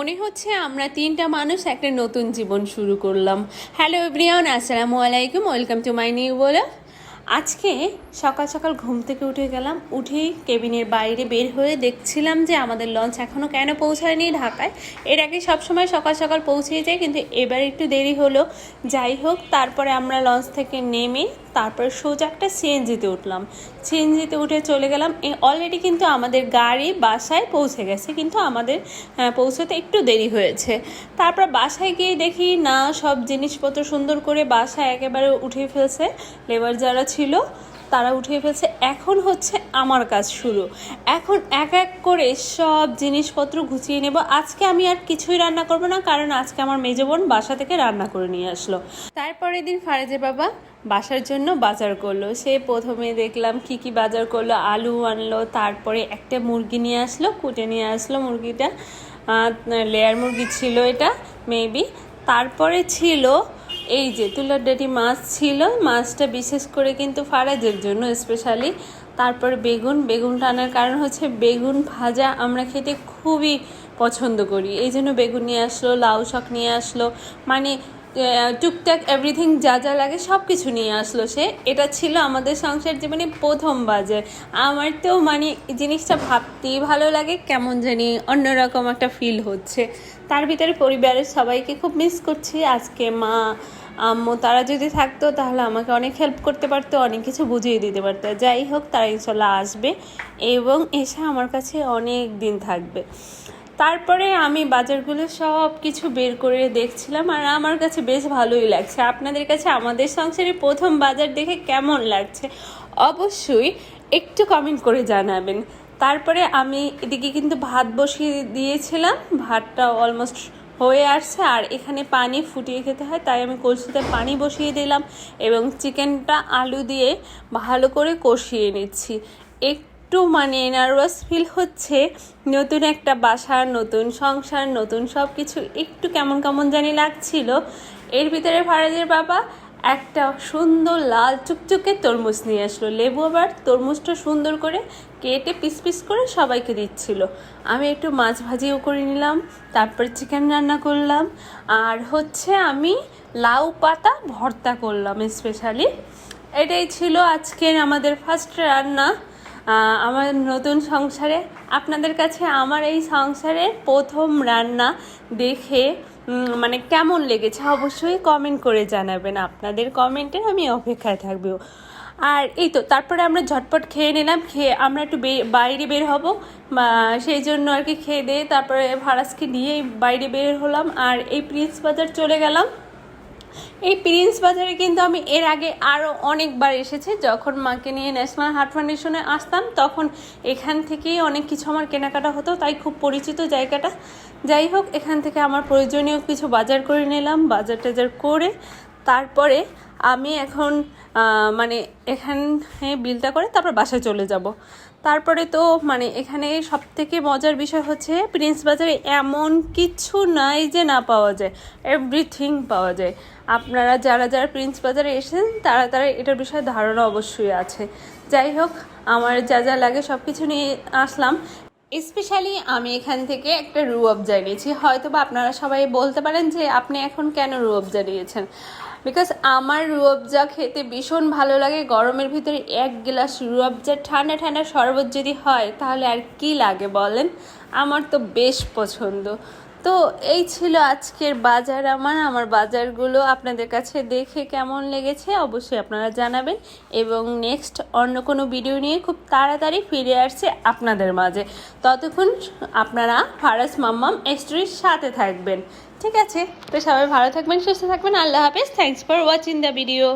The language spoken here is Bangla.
মনে হচ্ছে আমরা তিনটা মানুষ একটা নতুন জীবন শুরু করলাম। হ্যালো এভরিওয়ান, আসসালামু আলাইকুম, welcome to my new blog. আজকে সকাল সকাল ঘুম থেকে উঠে গেলাম। উঠেই কেবিনের বাইরে বের হয়ে দেখছিলাম যে আমাদের লঞ্চ এখনও কেন পৌঁছায়নি ঢাকায়। এর আগে সবসময় সকাল সকাল পৌঁছিয়ে যায়, কিন্তু এবার একটু দেরি হলো। যাই হোক, তারপরে আমরা লঞ্চ থেকে নেমে তারপরে সোজা একটা সিএনজিতে উঠলাম। সিএনজিতে উঠে চলে গেলাম। অলরেডি কিন্তু আমাদের গাড়ি বাসায় পৌঁছে গেছে, কিন্তু আমাদের পৌঁছতে একটু দেরি হয়েছে। তারপর বাসায় গিয়ে দেখি না, সব জিনিসপত্র সুন্দর করে বাসায় একেবারে উঠিয়ে ফেলছে। লেবার যারা ছিল তারা উঠিয়ে ফেলছে। এখন হচ্ছে আমার কাজ শুরু। এখন এক এক করে সব জিনিসপত্র গুছিয়ে নেব। আজকে আমি আর কিছুই রান্না করব না, কারণ আজকে আমার মেজো বোন বাসা থেকে রান্না করে নিয়ে আসলো। তারপরের দিন ফারেজের বাবা বাসার জন্য বাজার করলো। সে প্রথমে দেখলাম কি কি বাজার করলো। আলু আনলো, তারপরে একটা মুরগি নিয়ে আসলো, কুটে নিয়ে আসলো। মুরগিটা লেয়ার মুরগি ছিল এটা মেবি। তারপরে ছিল এই যে তুলার ডাঁটি মাছ ছিল, মাছটা বিশেষ করে কিন্তু ফারাজের জন্য স্পেশালি। তারপর বেগুনটা আনার কারণ হচ্ছে বেগুন ভাজা আমরা খেতে খুবই পছন্দ করি, এই জন্য বেগুন নিয়ে আসলো। লাউ শাক নিয়ে আসলো, মানে টুকটাক এভরিথিং যা যা লাগে সব কিছু নিয়ে আসলো সে। এটা ছিল আমাদের সংসার জীবনে প্রথম বাজার। আমার তো মানে জিনিসটা ভাবতেই ভালো লাগে, কেমন জানি অন্যরকম একটা ফিল হচ্ছে। তার ভিতরে পরিবারের সবাইকে খুব মিস করছি। আজকে মা আম্মু তারা যদি থাকতো তাহলে আমাকে অনেক হেল্প করতে পারতো, অনেক কিছু বুঝিয়ে দিতে পারতো। যাই হোক, তারা ইনশাল্লাহ আসবে এবং এসে আমার কাছে অনেক দিন থাকবে। তারপরে আমি বাজারগুলো সব কিছু বের করে দেখছিলাম, আর আমার কাছে বেশ ভালোই লাগছে। আপনাদের কাছে আমাদের সংসারে প্রথম বাজার দেখে কেমন লাগছে অবশ্যই একটু কমেন্ট করে জানাবেন। তারপরে আমি এদিকে কিন্তু ভাত বসিয়ে দিয়েছিলাম, ভাতটা অলমোস্ট হয়ে আসছে। আর এখানে পানি ফুটিয়ে খেতে হয়, তাই আমি কলসিতে পানি বসিয়ে দিলাম এবং চিকেনটা আলু দিয়ে ভালো করে কষিয়ে নিচ্ছি। একটু মানে নার্ভাস ফিল হচ্ছে, নতুন একটা বাসা, নতুন সংসার, নতুন সব কিছু, একটু কেমন কেমন জানি লাগছিল। এর ভিতরে ফারাজের বাবা একটা সুন্দর লাল চুকচুকে তরমুজ নিয়ে আসলো। লেবু আবার তরমুজটা সুন্দর করে কেটে পিস পিস করে সবাইকে দিচ্ছিল। আমি একটু মাছ ভাজিও করে নিলাম, তারপরে চিকেন রান্না করলাম, আর হচ্ছে আমি লাউ পাতা ভর্তা করলাম স্পেশালি। এটাই ছিল আজকের আমাদের ফার্স্ট রান্না আমার নতুন সংসারে। আপনাদের কাছে আমার এই সংসারের প্রথম রান্না দেখে মানে কেমন লেগেছে অবশ্যই কমেন্ট করে জানাবেন। আপনাদের কমেন্টের আমি অপেক্ষায় থাকবো। আর এই তো তারপরে আমরা ঝটপট খেয়ে নিলাম। খেয়ে আমরা একটু বাইরে বের হব, সেই জন্য আর কি খেয়ে দিয়ে তারপরে ফারাজকে নিয়ে বাইরে বের হলাম আর এই প্রিন্স বাজার চলে গেলাম। এই প্রিন্স বাজারে কিন্তু আমি এর আগে আরও অনেকবার এসেছি। যখন মাকে নিয়ে ন্যাশনাল হার্ট ফাউন্ডেশনে আসতাম তখন এখান থেকেই অনেক কিছু আমার কেনাকাটা হতো, তাই খুব পরিচিত জায়গাটা। যাই হোক, এখান থেকে আমার প্রয়োজনীয় কিছু বাজার করে নিলাম। বাজার টাজার করে তারপরে আমি এখন মানে এখানে বিলটা করে তারপর বাসায় চলে যাব। তারপরে তো মানে এখানে সব থেকে মজার বিষয় হচ্ছে প্রিন্স বাজারে এমন কিছু নাই যে না পাওয়া যায়, এভরিথিং পাওয়া যায়। আপনারা যারা যারা প্রিন্স বাজারে এসেছেন তারা এটার বিষয়ে ধারণা অবশ্যই আছে। যাই হোক, আমার যা যা লাগে সব কিছু নিয়ে আসলাম। স্পেশালি আমি এখান থেকে একটা রুয়াবজা নিয়েছি। হয়তো বা আপনারা সবাই বলতে পারেন যে আপনি এখন কেন রুয়াবজা নিয়েছেন, বিকজ আমার রুয়াবজা খেতে ভীষণ ভালো লাগে। গরমের ভিতরে এক গ্লাস রুয়াবজা ঠান্ডা ঠান্ডা শরবত যদি হয় তাহলে আর কি লাগে বলেন, আমার তো বেশ পছন্দ। তো এই ছিল আজকের বাজার। আমার বাজারগুলো আপনাদের কাছে দেখে কেমন লেগেছে অবশ্যই আপনারা জানাবেন, এবং নেক্সট অন্য কোনো ভিডিও নিয়ে খুব তাড়াতাড়ি ফিরে আসছে আপনাদের মাঝে। ততক্ষণ আপনারা ফারাজ মাম্মাম স্টোরির সাথে থাকবেন, ঠিক আছে? তো সবাই ভালো থাকবেন, সুস্থ থাকবেন। আল্লাহ হাফেজ। Thanks for watching the video.